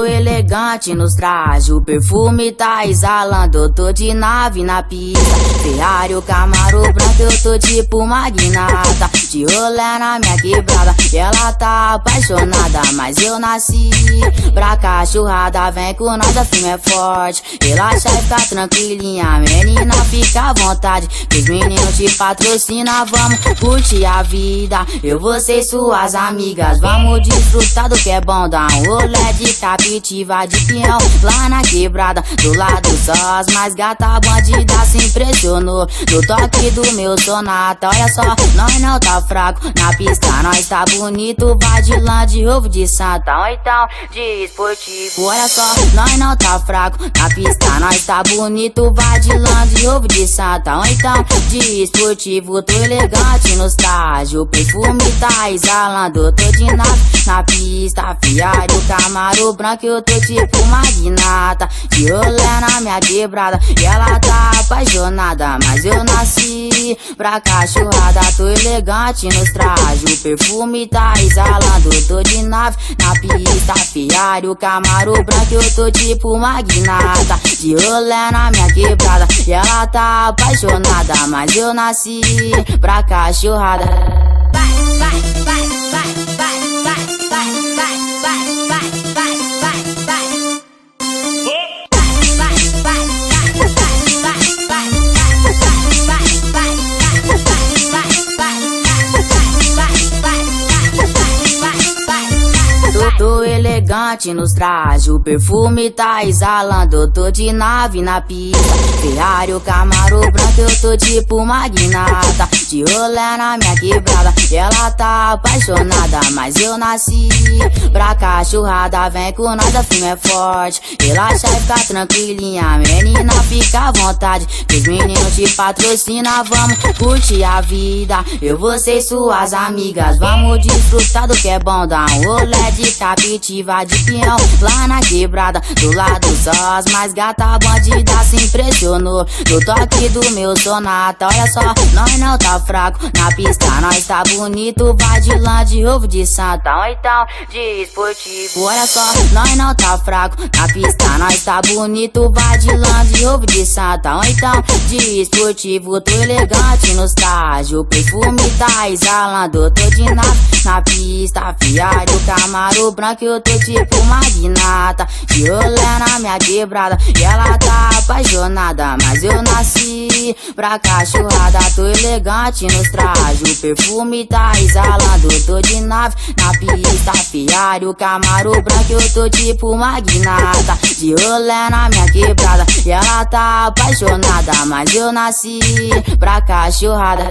Tô elegante nos trajes, o perfume tá exalando. Tô de nave na pista, Ferrari, o Camaro branco, eu tô tipo magnata. De rolê na minha quebrada, e ela tá apaixonada. Mas eu nasci pra cachorrada, vem com nós, a firma é forte. Relaxa e fica tranquilinha, menina, fica à vontade. Que os meninos te patrocinam, vamos curtir a vida. Eu, você e suas amigas, vamos desfrutar do que é bom. Dar um rolê de captiva, de peão, lá na quebrada. Do lado só as mais gata, bandida se impressionou no toque do meu sonata. Olha só, nós não tá fraco, na pista nós tá bonito. Vai de lã, de ovo de santa, ou então de esportivo. Olha só, nós não tá fraco, na pista nós tá bonito. Vai de lã, de ovo de santa, ou então de esportivo. Tô elegante nos trajes, o perfume tá exalando. Tô de nave na pista, Ferrari, o Camaro branco, eu tô tipo magnata. De rolê na minha quebrada, e ela tá apaixonada. Mas eu nasci pra cachorrada. Tô elegante nos trajes, o perfume tá exalando. Tô de nave na pista, Ferrari, o Camaro branco, eu tô tipo magnata. De rolê na minha quebrada, e ela tá apaixonada. Mas eu nasci pra cachorrada. Vai, vai, vai, vai, vai, vai, vai, vai, vai, vai, vai, vai, vai. Tô elegante nos trajes, o perfume tá exalando. Tô de nave na pista, Ferrari, o Camaro branco, eu tô tipo magnata. De rolê na minha quebrada, e ela tá apaixonada. Mas eu nasci pra cachorrada, vem com nós, a firma é forte. Relaxa e fica tranquilinha, menina, fica à vontade. Que os meninos te patrocinam, vamos curtir a vida. Eu, você e suas amigas, vamos desfrutar do que é bom. Dar um rolê de captiva, de peão, lá na quebrada. Do lado só as mais gata, bandida se impressionou no toque do meu sonata. Olha só, nós não tá fraco, na pista nós tá bonito. Vai de lã, de ovo de santa, ou então de esportivo. Olha só, nós não tá fraco, na pista nós tá bonito. Vai de lã, de ovo de santa, ou então de esportivo. Tô elegante nos trajes, o perfume tá exalando. Tô de nave na pista, Ferrari, o Camaro branco, eu tô tipo magnata. De rolê na minha quebrada, e ela tá apaixonada. Mas eu nasci pra cachorrada. Tô elegante nos trajes, o perfume tá exalando. Tô de nave na pista, Ferrari, o Camaro branco, eu tô tipo magnata. De rolê na minha quebrada, e ela tá apaixonada. Mas eu nasci pra cachorrada.